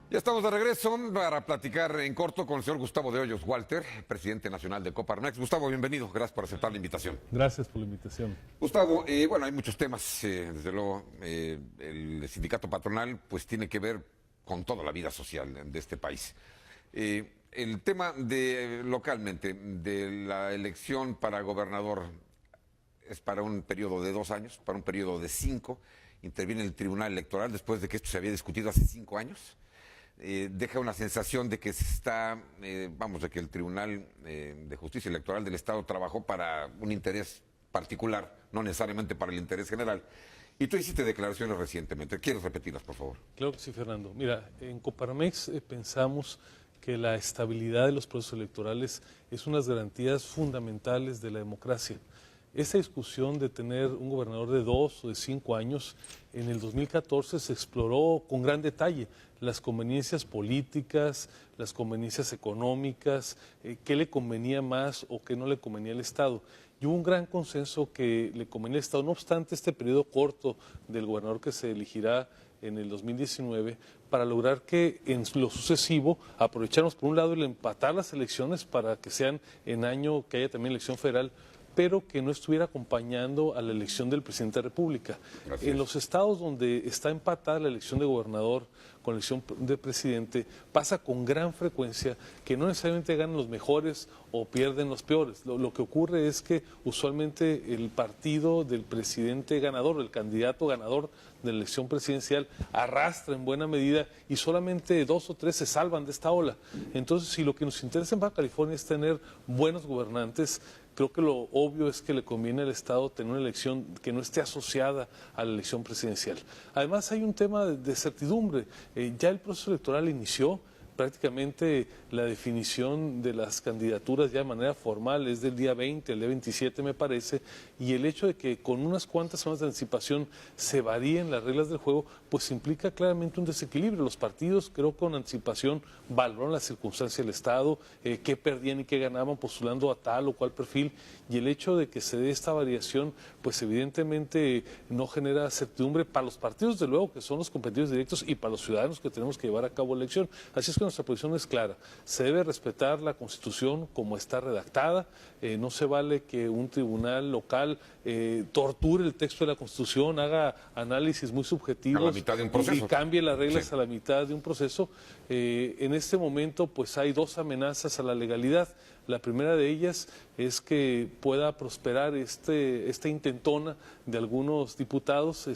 Ya estamos de regreso para platicar en corto con el señor Gustavo de Hoyos Walter, presidente nacional de Coparmex. Gustavo, bienvenido, gracias por aceptar la invitación. Gracias por la invitación. Gustavo, bueno, hay muchos temas, desde luego, el sindicato patronal pues tiene que ver con toda la vida social de este país. El tema localmente de la elección para gobernador es para un periodo de 2 años, para un periodo de 5. Interviene el Tribunal Electoral después de que esto se había discutido hace 5 años. Deja una sensación de que se está, de que el Tribunal de Justicia Electoral del Estado trabajó para un interés particular, no necesariamente para el interés general. Y tú hiciste declaraciones recientemente. ¿Quieres repetirlas, por favor? Claro que sí, Fernando. Mira, en Coparmex pensamos que la estabilidad de los procesos electorales es una de las garantías fundamentales de la democracia. Esa discusión de tener un gobernador de 2 o de 5 años, en el 2014 se exploró con gran detalle las conveniencias políticas, las conveniencias económicas, qué le convenía más o qué no le convenía al Estado. Y hubo un gran consenso que le convenía al Estado, no obstante este periodo corto del gobernador que se elegirá en el 2019, para lograr que en lo sucesivo aprovecháramos por un lado el empatar las elecciones para que sean en año que haya también elección federal, pero que no estuviera acompañando a la elección del presidente de la República. Gracias. En los estados donde está empatada la elección de gobernador con la elección de presidente, pasa con gran frecuencia que no necesariamente ganan los mejores o pierden los peores. Lo que ocurre es que usualmente el partido del presidente ganador, el candidato ganador de la elección presidencial, arrastra en buena medida y solamente 2 o 3 se salvan de esta ola. Entonces, si lo que nos interesa en Baja California es tener buenos gobernantes, creo que lo obvio es que le conviene al Estado tener una elección que no esté asociada a la elección presidencial. Además, hay un tema de certidumbre. Ya el proceso electoral inició. Prácticamente la definición de las candidaturas ya de manera formal es del día 20, el día 27 me parece, y el hecho de que con unas cuantas semanas de anticipación se varíen las reglas del juego, pues implica claramente un desequilibrio. Los partidos, creo que con anticipación valoran las circunstancias del Estado, qué perdían y qué ganaban postulando a tal o cual perfil, y el hecho de que se dé esta variación, pues evidentemente no genera certidumbre para los partidos, de luego, que son los competidores directos, y para los ciudadanos que tenemos que llevar a cabo la elección. Así es que nuestra posición es clara. Se debe respetar la Constitución como está redactada. No se vale que un tribunal local torture el texto de la Constitución, haga análisis muy subjetivos a la mitad de un proceso y cambie las reglas Sí. a la mitad de un proceso. En este momento pues hay 2 amenazas a la legalidad. La primera de ellas es que pueda prosperar esta intentona de algunos diputados,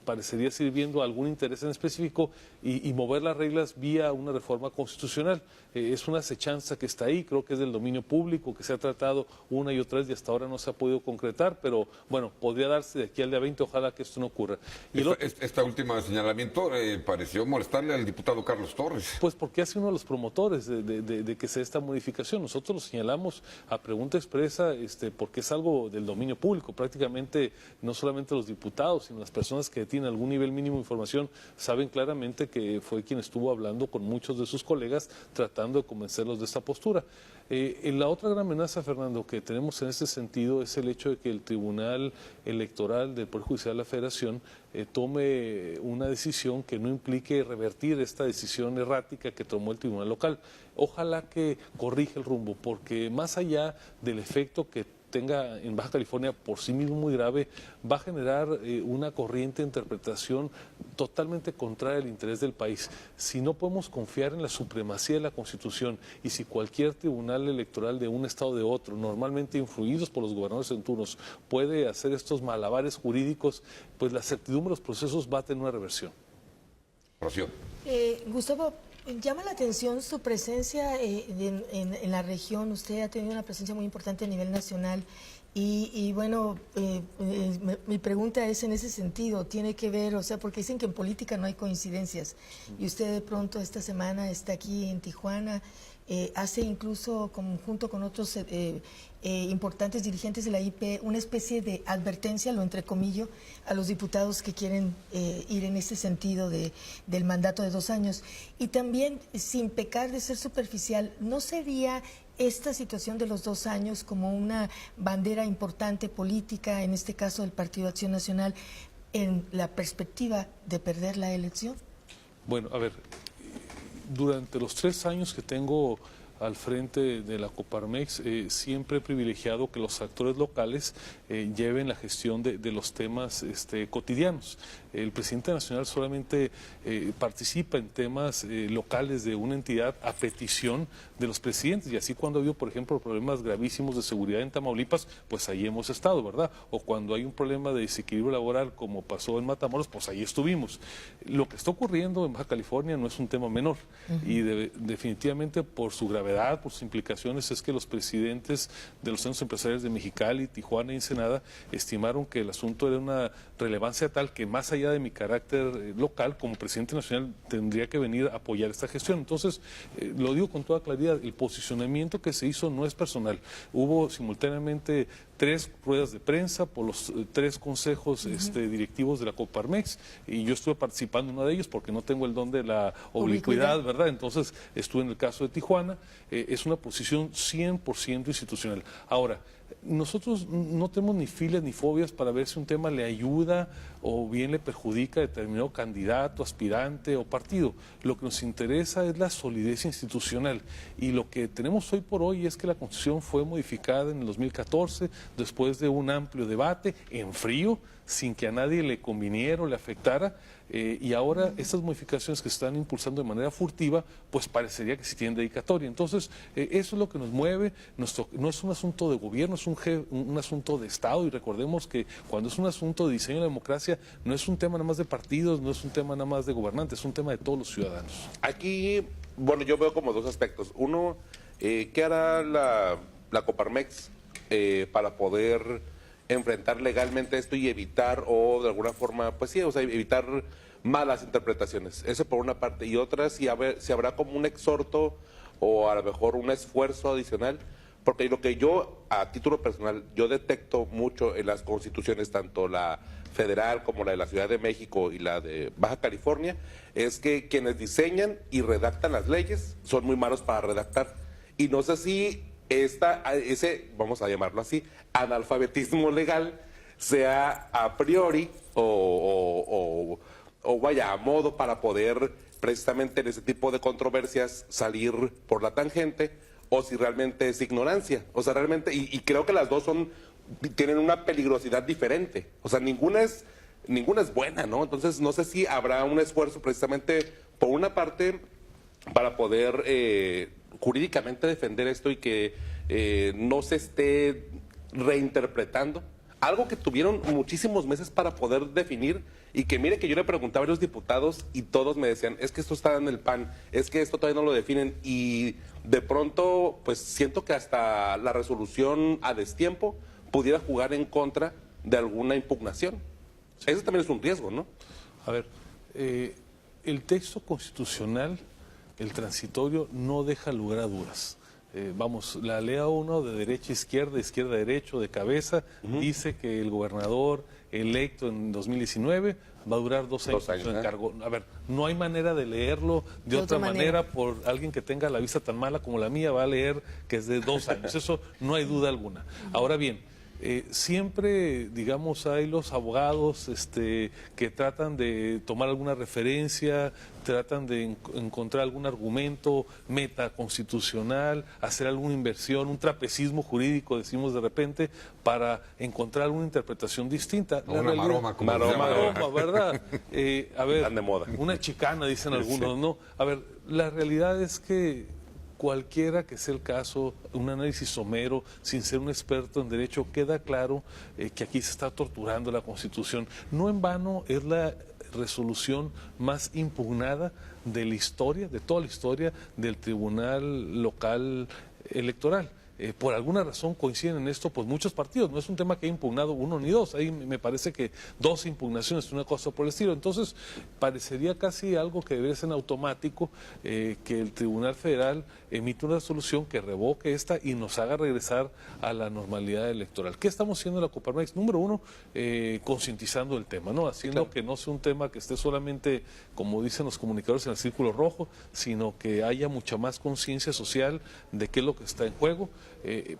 parecería sirviendo a algún interés en específico, y mover las reglas vía una reforma constitucional. Es una acechanza que está ahí, creo que es del dominio público, que se ha tratado una y otra vez y hasta ahora no se ha podido concretar, pero bueno, podría darse de aquí al día 20, ojalá que esto no ocurra. Y Esta última señalamiento pareció molestarle al diputado Carlos Torres. Pues porque ha sido uno de los promotores de que se dé esta modificación. Nosotros lo señalamos a pregunta expresa porque es algo del dominio público. Prácticamente no solamente los diputados, sino las personas que tienen algún nivel mínimo de información saben claramente que fue quien estuvo hablando con muchos de sus colegas tratando de convencerlos de esta postura. La otra gran amenaza, Fernando, que tenemos en este sentido es el hecho de que el Tribunal Electoral del Poder Judicial de la Federación tome una decisión que no implique revertir esta decisión errática que tomó el Tribunal Local. Ojalá que corrija el rumbo, porque más allá del efecto que tenga en Baja California por sí mismo muy grave, va a generar una corriente de interpretación totalmente contraria al interés del país. Si no podemos confiar en la supremacía de la Constitución y si cualquier tribunal electoral de un estado o de otro, normalmente influidos por los gobernadores en turnos, puede hacer estos malabares jurídicos, pues la certidumbre de los procesos va a tener una reversión. Rocío. Gustavo, llama la atención su presencia en la región. Usted ha tenido una presencia muy importante a nivel nacional y bueno, mi pregunta es en ese sentido, tiene que ver, o sea, porque dicen que en política no hay coincidencias y usted de pronto esta semana está aquí en Tijuana, hace incluso junto con otros importantes dirigentes de la IP una especie de advertencia, lo entrecomillo, a los diputados que quieren ir en ese sentido del mandato de 2 años. Y también, sin pecar de ser superficial, ¿no sería esta situación de los 2 años como una bandera importante política, en este caso del Partido Acción Nacional, en la perspectiva de perder la elección? Bueno, a ver, Durante los 3 años que tengo al frente de la Coparmex, siempre he privilegiado que los actores locales lleven la gestión de los temas cotidianos. El presidente nacional solamente participa en temas locales de una entidad a petición de los presidentes, y así cuando ha habido, por ejemplo, problemas gravísimos de seguridad en Tamaulipas, pues ahí hemos estado, ¿verdad? O cuando hay un problema de desequilibrio laboral, como pasó en Matamoros, pues ahí estuvimos. Lo que está ocurriendo en Baja California no es un tema menor, y definitivamente por su gravedad, por sus implicaciones, es que los presidentes de los centros empresariales de Mexicali, Tijuana y Ensenada estimaron que el asunto era de una relevancia tal que, más allá de mi carácter local, como presidente nacional, tendría que venir a apoyar esta gestión. Entonces, lo digo con toda claridad, el posicionamiento que se hizo no es personal. Hubo simultáneamente 3 ruedas de prensa por los 3 consejos directivos de la Coparmex, y yo estuve participando en uno de ellos porque no tengo el don de la oblicuidad, ¿verdad? Entonces, estuve en el caso de Tijuana. Es una posición 100% institucional. Ahora, nosotros no tenemos ni filias ni fobias para ver si un tema le ayuda o bien le perjudica a determinado candidato, aspirante o partido. Lo que nos interesa es la solidez institucional, y lo que tenemos hoy por hoy es que la Constitución fue modificada en el 2014 después de un amplio debate en frío, sin que a nadie le conviniera o le afectara, y ahora estas modificaciones que se están impulsando de manera furtiva, pues parecería que sí tienen dedicatoria. Entonces, eso es lo que nos mueve. No es un asunto de gobierno, es un asunto de Estado, y recordemos que cuando es un asunto de diseño de la democracia, no es un tema nada más de partidos, no es un tema nada más de gobernantes, es un tema de todos los ciudadanos. Aquí, bueno, yo veo como 2 aspectos. Uno, ¿qué hará la Coparmex para poder enfrentar legalmente esto y evitar, o de alguna forma, pues sí, o sea, evitar malas interpretaciones? Eso por una parte. Y otra, si habrá como un exhorto o a lo mejor un esfuerzo adicional, porque lo que yo, a título personal, yo detecto mucho en las constituciones, tanto la federal como la de la Ciudad de México y la de Baja California, es que quienes diseñan y redactan las leyes son muy malos para redactar. Y no sé si ese, vamos a llamarlo así, analfabetismo legal sea a priori o vaya a modo para poder precisamente en ese tipo de controversias salir por la tangente, o si realmente es ignorancia. O sea, realmente, y creo que las dos tienen una peligrosidad diferente. O sea, ninguna es buena, ¿no? Entonces, no sé si habrá un esfuerzo precisamente, por una parte, para poder jurídicamente defender esto y que no se esté reinterpretando. Algo que tuvieron muchísimos meses para poder definir, y que mire que yo le preguntaba a los diputados y todos me decían, es que esto está en el PAN, es que esto todavía no lo definen, y de pronto pues siento que hasta la resolución a destiempo pudiera jugar en contra de alguna impugnación. Eso también es un riesgo, ¿no? A ver, el texto constitucional, el transitorio, no deja lugar a dudas. Vamos, la ley 1 de derecha a izquierda, izquierda a derecho, de cabeza, dice que el gobernador electo en 2019 va a durar 2 años en su encargo. A ver, no hay manera de leerlo de otra manera por alguien que tenga la vista tan mala como la mía, va a leer que es de 2 años. Eso no hay duda alguna. Ahora bien, siempre, digamos, hay los abogados que tratan de tomar alguna referencia, tratan de encontrar algún argumento metaconstitucional, hacer alguna inversión, un trapecismo jurídico, decimos de repente, para encontrar alguna interpretación distinta. Una maroma, como maroma, ¿verdad? A ver, Están de moda. una chicana, dicen algunos, ¿no? A ver, la realidad es que cualquiera que sea el caso, un análisis somero, sin ser un experto en derecho, queda claro que aquí se está torturando la Constitución. No en vano es la resolución más impugnada de la historia, de toda la historia del Tribunal Local Electoral. Por alguna razón coinciden en esto pues muchos partidos, no es un tema que ha impugnado uno ni dos, ahí me parece que 2 impugnaciones, una cosa por el estilo. Entonces parecería casi algo que debería ser en automático, que el Tribunal Federal emite una resolución que revoque esta y nos haga regresar a la normalidad electoral. ¿Qué estamos haciendo en la Coparmex? Número 1, concientizando el tema, ¿no? Haciendo que no sea un tema que esté solamente, como dicen los comunicadores, en el círculo rojo, sino que haya mucha más conciencia social de qué es lo que está en juego.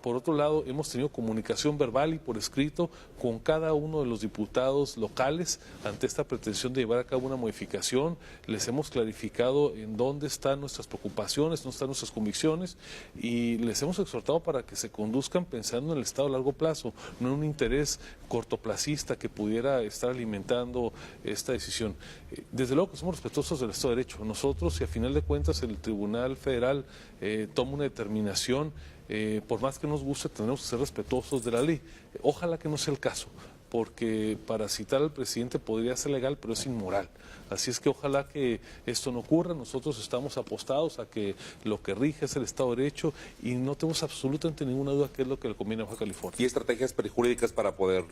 por otro lado, hemos tenido comunicación verbal y por escrito con cada uno de los diputados locales ante esta pretensión de llevar a cabo una modificación. Les hemos clarificado en dónde están nuestras preocupaciones, dónde están nuestras convicciones, y les hemos exhortado para que se conduzcan pensando en el Estado a largo plazo, no en un interés cortoplacista que pudiera estar alimentando esta decisión. Desde luego que somos respetuosos del Estado de Derecho. Nosotros, si a final de cuentas el Tribunal Federal toma una determinación, por más que nos guste, tenemos que ser respetuosos de la ley. Ojalá que no sea el caso, porque para citar al presidente podría ser legal, pero es inmoral. Así es que ojalá que esto no ocurra. Nosotros estamos apostados a que lo que rige es el Estado de Derecho y no tenemos absolutamente ninguna duda que es lo que le conviene a Baja California. ¿Y estrategias prejurídicas para poder,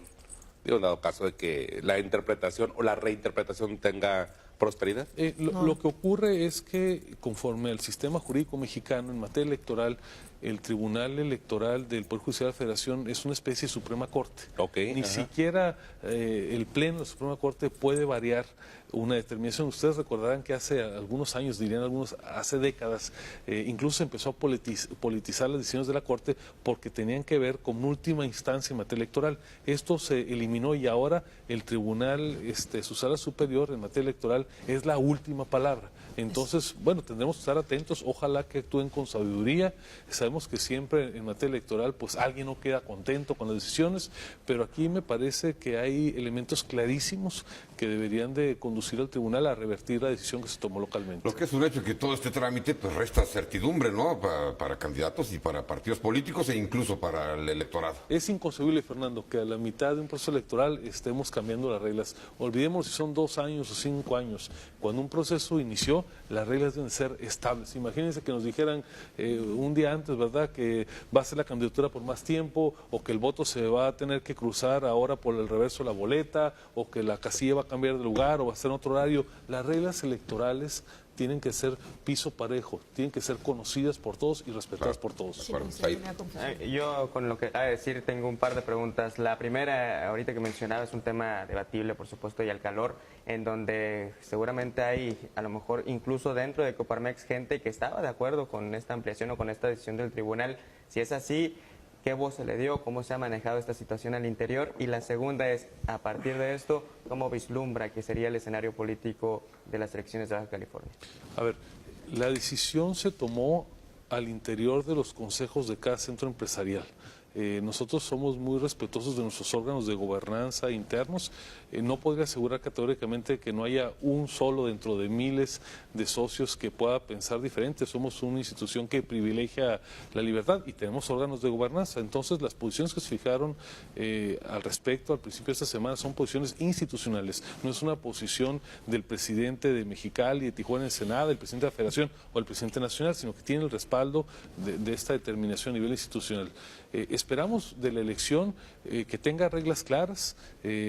digo, en dado caso de que la interpretación o la reinterpretación tenga prosperidad? Lo que ocurre es que conforme al sistema jurídico mexicano en materia electoral, el Tribunal Electoral del Poder Judicial de la Federación es una especie de Suprema Corte. Ni siquiera el Pleno de la Suprema Corte puede variar una determinación. Ustedes recordarán que hace algunos años, dirían algunos, hace décadas, incluso se empezó a politizar las decisiones de la Corte porque tenían que ver con última instancia en materia electoral. Esto se eliminó y ahora el Tribunal, su sala superior en materia electoral, es la última palabra. Entonces, bueno, tendremos que estar atentos, ojalá que actúen con sabiduría. Sabemos que siempre en materia electoral, pues alguien no queda contento con las decisiones, pero aquí me parece que hay elementos clarísimos que deberían de conducir al tribunal a revertir la decisión que se tomó localmente. Lo que es un hecho que todo este trámite pues resta certidumbre, ¿no? Para candidatos y para partidos políticos e incluso para el electorado. Es inconcebible, Fernando, que a la mitad de un proceso electoral estemos cambiando las reglas. Olvidemos si son 2 años o 5 años. Cuando un proceso inició, las reglas deben ser estables. Imagínense que nos dijeran un día antes, ¿verdad?, que va a ser la candidatura por más tiempo, o que el voto se va a tener que cruzar ahora por el reverso de la boleta, o que la casilla va a cambiar de lugar o va a ser en otro horario. Las reglas electorales tienen que ser piso parejo, tienen que ser conocidas por todos y respetadas por todos. Sí, yo con lo que acaba de decir tengo un par de preguntas. La primera, ahorita que mencionaba, es un tema debatible, por supuesto, y al calor, en donde seguramente hay, a lo mejor incluso dentro de Coparmex, gente que estaba de acuerdo con esta ampliación o con esta decisión del tribunal. Si es así, ¿qué voz se le dio? ¿Cómo se ha manejado esta situación al interior? Y la segunda es, a partir de esto, ¿cómo vislumbra que sería el escenario político de las elecciones de Baja California? A ver, la decisión se tomó al interior de los consejos de cada centro empresarial. Nosotros somos muy respetuosos de nuestros órganos de gobernanza internos. No podría asegurar categóricamente que no haya un solo dentro de miles de socios que pueda pensar diferente. Somos una institución que privilegia la libertad y tenemos órganos de gobernanza. Entonces, las posiciones que se fijaron al respecto al principio de esta semana son posiciones institucionales. No es una posición del presidente de Mexicali, de Tijuana Ensenada, el presidente de la Federación o el presidente nacional, sino que tiene el respaldo de esta determinación a nivel institucional. Esperamos de la elección que tenga reglas claras,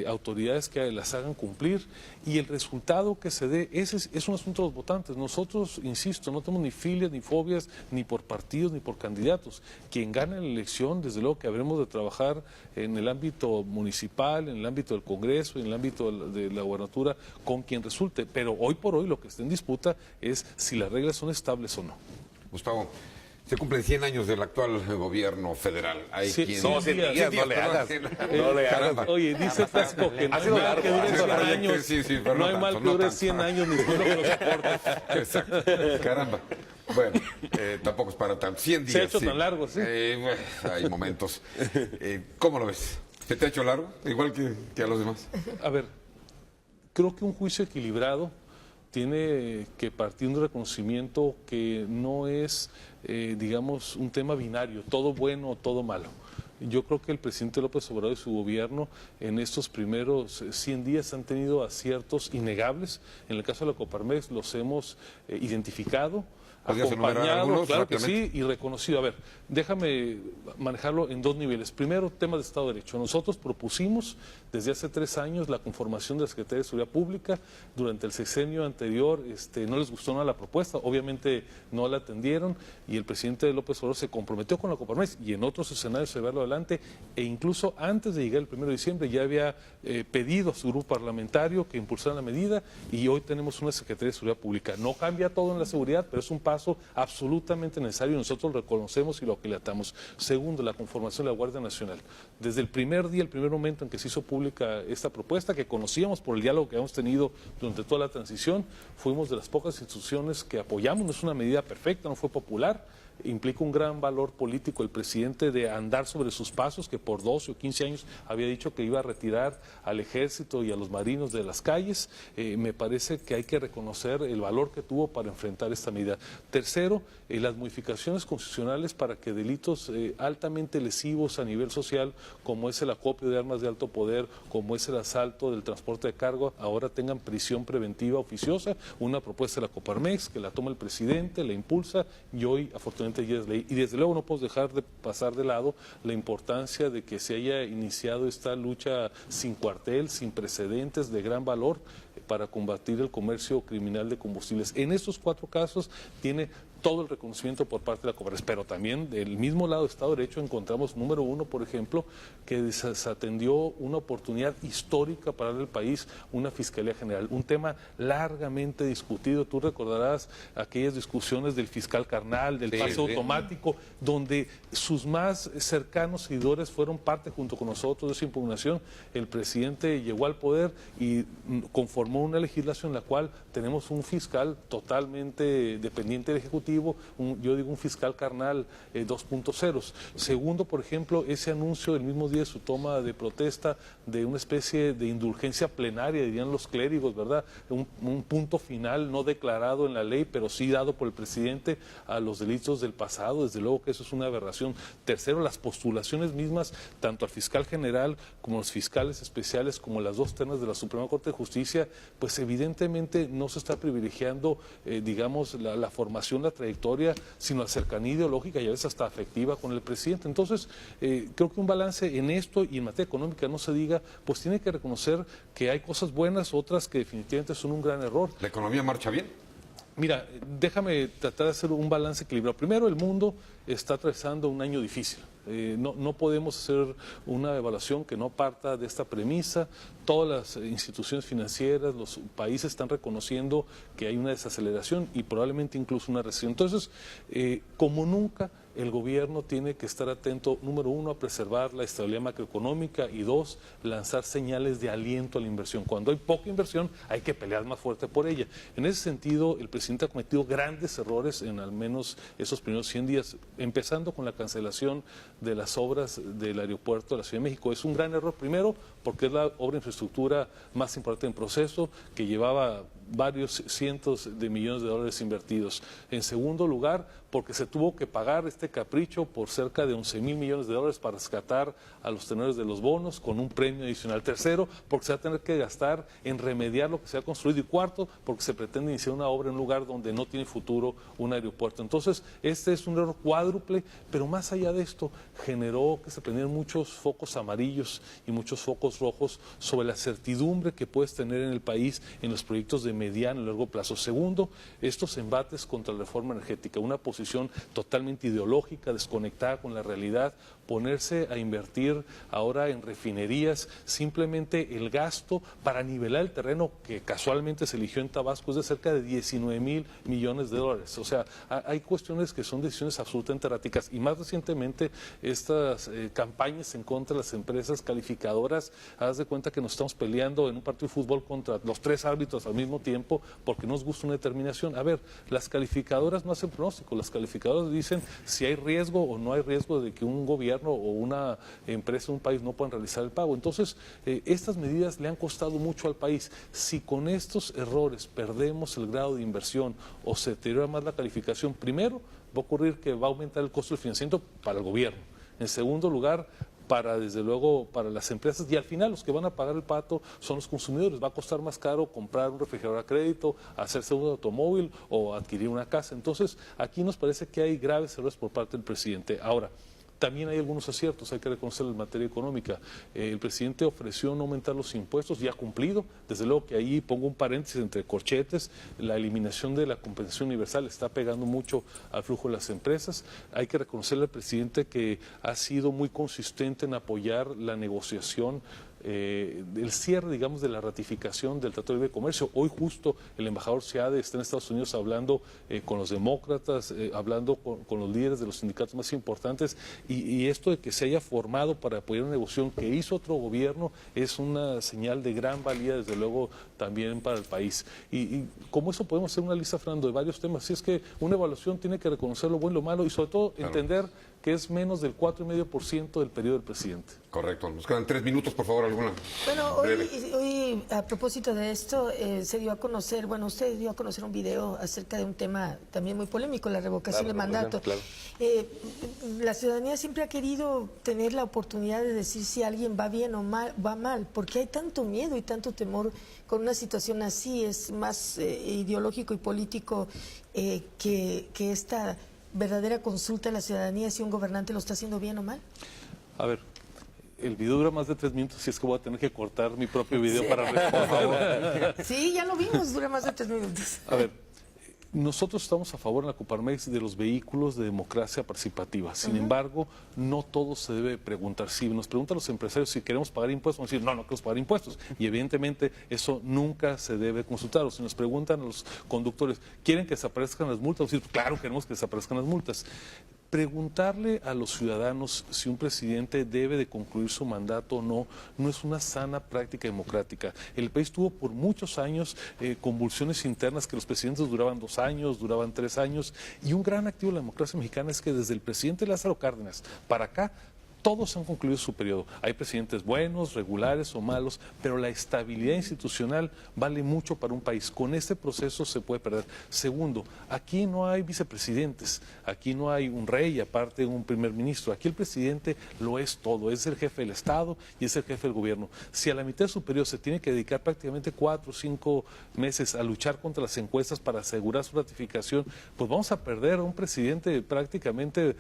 autoridades que las hagan cumplir, y el resultado que se dé es un asunto de los votantes. Nosotros, insisto, no tenemos ni filias ni fobias ni por partidos ni por candidatos. Quien gane la elección, desde luego que habremos de trabajar en el ámbito municipal, en el ámbito del Congreso, en el ámbito de la gubernatura, con quien resulte, pero hoy por hoy lo que está en disputa es si las reglas son estables o no. Gustavo, se cumplen 100 años del actual gobierno federal. Hay Sí, quien... sí, No, 100 días, no le hagas. No le hagas. Oye, dice el clásico que no Ha hay sido mal largo, que dure ha sido 100 largo. años. Sí, pero no hay no mal tanto, que no dure tanto. 100 años ni bueno que lo soporte. Exacto. Caramba. Bueno, tampoco es para tanto. 100 días. Se ha hecho sí. tan largo, sí. Bueno, hay momentos. ¿Cómo lo ves? ¿Se te ha hecho largo? Igual que a los demás. A ver, creo que un juicio equilibrado tiene que partir de un reconocimiento que no es, digamos, un tema binario, todo bueno o todo malo. Yo creo que el presidente López Obrador y su gobierno en estos primeros 100 días han tenido aciertos innegables. En el caso de la Coparmex los hemos identificado, ¿Podrías enumerar acompañado, algunos claro que sí, rápidamente? y reconocido. A ver, déjame manejarlo en 2 niveles. Primero, tema de Estado de Derecho. Nosotros propusimos desde hace 3 años la conformación de la Secretaría de Seguridad Pública. Durante el sexenio anterior no les gustó nada la propuesta, obviamente no la atendieron, y el presidente López Obrador se comprometió con la Coparmex y en otros escenarios de verlo adelante. adelante, e incluso antes de llegar el 1 de diciembre ya había pedido a su grupo parlamentario que impulsara la medida, y hoy tenemos una Secretaría de Seguridad Pública. No cambia todo en la seguridad, pero es un paso absolutamente necesario y nosotros lo reconocemos y lo aquilatamos. Segundo, la conformación de la Guardia Nacional. Desde el primer día, el primer momento en que se hizo pública esta propuesta, que conocíamos por el diálogo que hemos tenido durante toda la transición, fuimos de las pocas instituciones que apoyamos. No es una medida perfecta, no fue popular, implica un gran valor político el presidente de andar sobre sus pasos, que por 12 o 15 años había dicho que iba a retirar al ejército y a los marinos de las calles. Me parece que hay que reconocer el valor que tuvo para enfrentar esta medida. Tercero, las modificaciones constitucionales para que delitos altamente lesivos a nivel social, como es el acopio de armas de alto poder, como es el asalto del transporte de carga, ahora tengan prisión preventiva oficiosa. Una propuesta de la Coparmex que la toma el presidente, la impulsa, y hoy afortunadamente ya es ley. Y desde luego no podemos dejar de pasar de lado la importancia de que se haya iniciado esta lucha sin cuartel, sin precedentes, de gran valor para combatir el comercio criminal de combustibles. En estos 4 casos tiene todo el reconocimiento por parte de la Coparmex, pero también del mismo lado de Estado de Derecho encontramos, número 1, por ejemplo, que desatendió una oportunidad histórica para el país, una Fiscalía General, un tema largamente discutido. Tú recordarás aquellas discusiones del fiscal carnal, del pase automático, donde sus más cercanos seguidores fueron parte junto con nosotros de esa impugnación. El presidente llegó al poder y conformó una legislación en la cual tenemos un fiscal totalmente dependiente del Ejecutivo, yo digo un fiscal carnal 2.0. Segundo, por ejemplo, ese anuncio del mismo día de su toma de protesta de una especie de indulgencia plenaria, dirían los clérigos, ¿verdad? Un punto final no declarado en la ley, pero sí dado por el presidente a los delitos del pasado. Desde luego que eso es una aberración. Tercero, las postulaciones mismas, tanto al fiscal general como a los fiscales especiales, como las 2 ternas de la Suprema Corte de Justicia, pues evidentemente no se está privilegiando, digamos, la formación, la trayectoria, sino la cercanía ideológica y a veces hasta afectiva con el presidente. Entonces, creo que un balance en esto y en materia económica, no se diga, pues tiene que reconocer que hay cosas buenas, otras que definitivamente son un gran error. ¿La economía marcha bien? Mira, déjame tratar de hacer un balance equilibrado. Primero, el mundo está atravesando un año difícil. No podemos hacer una evaluación que no parta de esta premisa. Todas las instituciones financieras, los países están reconociendo que hay una desaceleración y probablemente incluso una recesión. Entonces, como nunca, el gobierno tiene que estar atento, número 1, a preservar la estabilidad macroeconómica y 2, lanzar señales de aliento a la inversión. Cuando hay poca inversión, hay que pelear más fuerte por ella. En ese sentido, el presidente ha cometido grandes errores en al menos esos primeros 100 días, empezando con la cancelación de las obras del aeropuerto de la Ciudad de México. Es un gran error, primero, porque es la obra de infraestructura más importante en proceso, que llevaba varios cientos de millones de dólares invertidos. En segundo lugar, porque se tuvo que pagar este capricho por cerca de 11,000 millones de dólares para rescatar a los tenedores de los bonos con un premio adicional. Tercero, porque se va a tener que gastar en remediar lo que se ha construido. Y cuarto, porque se pretende iniciar una obra en un lugar donde no tiene futuro un aeropuerto. Entonces, este es un error cuádruple, pero más allá de esto, generó que se prendieran muchos focos amarillos y muchos focos rojos sobre la certidumbre que puedes tener en el país en los proyectos de mediano y largo plazo. Segundo, estos embates contra la reforma energética, una posición totalmente ideológica, desconectada con la realidad, ponerse a invertir ahora en refinerías, simplemente el gasto para nivelar el terreno que casualmente se eligió en Tabasco es de cerca de 19,000 millones de dólares. O sea, hay cuestiones que son decisiones absolutamente erráticas y más recientemente estas campañas en contra de las empresas calificadoras. Haz de cuenta que nos estamos peleando en un partido de fútbol contra los 3 árbitros al mismo tiempo porque nos gusta una determinación. A ver, las calificadoras no hacen pronóstico, las calificadoras dicen si hay riesgo o no hay riesgo de que un gobierno o una empresa, un país no puedan realizar el pago. Entonces, estas medidas le han costado mucho al país. Si con estos errores perdemos el grado de inversión o se deteriora más la calificación, primero va a ocurrir que va a aumentar el costo del financiamiento para el gobierno. En segundo lugar, desde luego para las empresas, y al final los que van a pagar el pato son los consumidores. Va a costar más caro comprar un refrigerador a crédito, hacerse un automóvil o adquirir una casa. Entonces, aquí nos parece que hay graves errores por parte del presidente. Ahora, También hay algunos aciertos, hay que reconocer en materia económica. El presidente ofreció no aumentar los impuestos y ha cumplido. Desde luego que ahí pongo un paréntesis entre corchetes, la eliminación de la compensación universal está pegando mucho al flujo de las empresas. Hay que reconocerle al presidente que ha sido muy consistente en apoyar la negociación, el cierre, digamos, de la ratificación del Tratado de Libre Comercio. Hoy justo el embajador Seade está en Estados Unidos hablando con los demócratas, hablando con los líderes de los sindicatos más importantes, y esto de que se haya formado para apoyar una negociación que hizo otro gobierno es una señal de gran valía, desde luego, también para el país. Y como eso podemos hacer una lista, Fernando, de varios temas. Si es que una evaluación tiene que reconocer lo bueno y lo malo, y sobre todo entender que es menos del 4,5% del periodo del presidente. Correcto. Nos quedan 3 minutos, por favor, alguna. Bueno, breve. hoy a propósito de esto, se dio a conocer, bueno, usted dio a conocer un video acerca de un tema también muy polémico, la revocación del mandato. Claro. La ciudadanía siempre ha querido tener la oportunidad de decir si alguien va bien o va mal, porque hay tanto miedo y tanto temor con una situación así. Es más ideológico y político que esta verdadera consulta a la ciudadanía si un gobernante lo está haciendo bien o mal. A ver, el video dura más de 3 minutos, si es que voy a tener que cortar mi propio video para responder. Sí, ya lo vimos, dura más de 3 minutos. A ver, nosotros estamos a favor en la Coparmex de los vehículos de democracia participativa. Sin embargo, no todo se debe preguntar. Si nos preguntan los empresarios si queremos pagar impuestos, vamos a decir, no queremos pagar impuestos. Y evidentemente eso nunca se debe consultar. O si nos preguntan a los conductores, ¿quieren que desaparezcan las multas? Vamos a decir, claro, queremos que desaparezcan las multas. Preguntarle a los ciudadanos si un presidente debe de concluir su mandato o no, no es una sana práctica democrática. El país tuvo por muchos años convulsiones internas, que los presidentes duraban 2 años, duraban 3 años, y un gran activo de la democracia mexicana es que desde el presidente Lázaro Cárdenas para acá, todos han concluido su periodo. Hay presidentes buenos, regulares o malos, pero la estabilidad institucional vale mucho para un país. Con este proceso se puede perder. Segundo, aquí no hay vicepresidentes, aquí no hay un rey, aparte un primer ministro. Aquí el presidente lo es todo, es el jefe del Estado y es el jefe del gobierno. Si a la mitad de su periodo se tiene que dedicar prácticamente 4 o 5 meses a luchar contra las encuestas para asegurar su ratificación, pues vamos a perder a un presidente prácticamente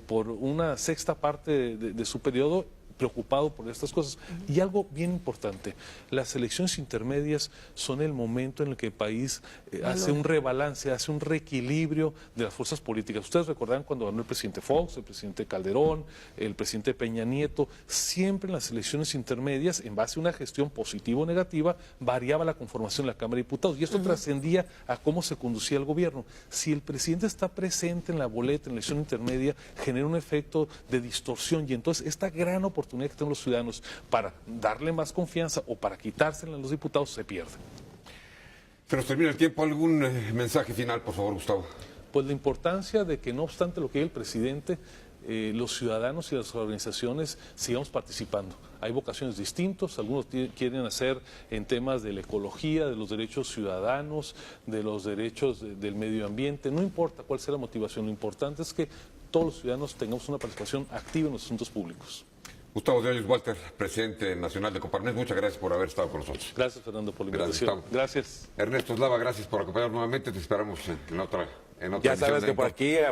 por una sexta parte de su periodo, preocupado por estas cosas. Y algo bien importante, las elecciones intermedias son el momento en el que el país hace un rebalance, hace un reequilibrio de las fuerzas políticas. Ustedes recordarán cuando ganó el presidente Fox, el presidente Calderón, el presidente Peña Nieto, siempre en las elecciones intermedias, en base a una gestión positiva o negativa, variaba la conformación de la Cámara de Diputados, y esto trascendía a cómo se conducía el gobierno. Si el presidente está presente en la boleta, en la elección intermedia, genera un efecto de distorsión, y entonces esta gran oportunidad que tienen los ciudadanos para darle más confianza o para quitársela a los diputados se pierde. Se nos termina el tiempo. ¿Algún mensaje final, por favor, Gustavo? Pues la importancia de que, no obstante lo que diga el presidente, los ciudadanos y las organizaciones sigamos participando. Hay vocaciones distintas, algunos quieren hacer en temas de la ecología, de los derechos ciudadanos, de los derechos del medio ambiente. No importa cuál sea la motivación, lo importante es que todos los ciudadanos tengamos una participación activa en los asuntos públicos. Gustavo de Hoyos Walter, presidente nacional de Coparmex, muchas gracias por haber estado con nosotros. Gracias, Fernando, por la Gracias, invitación. Gustavo. Gracias. Ernesto Eslava, gracias por acompañarnos nuevamente. Te esperamos en otra Ya edición sabes de que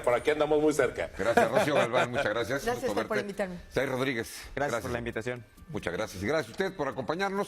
por aquí andamos muy cerca. Gracias, Rocío Galván, muchas gracias. Gracias Gusto por verte. invitarme. Zair Rodríguez, Gracias por la invitación. Muchas gracias. Y gracias a usted por acompañarnos.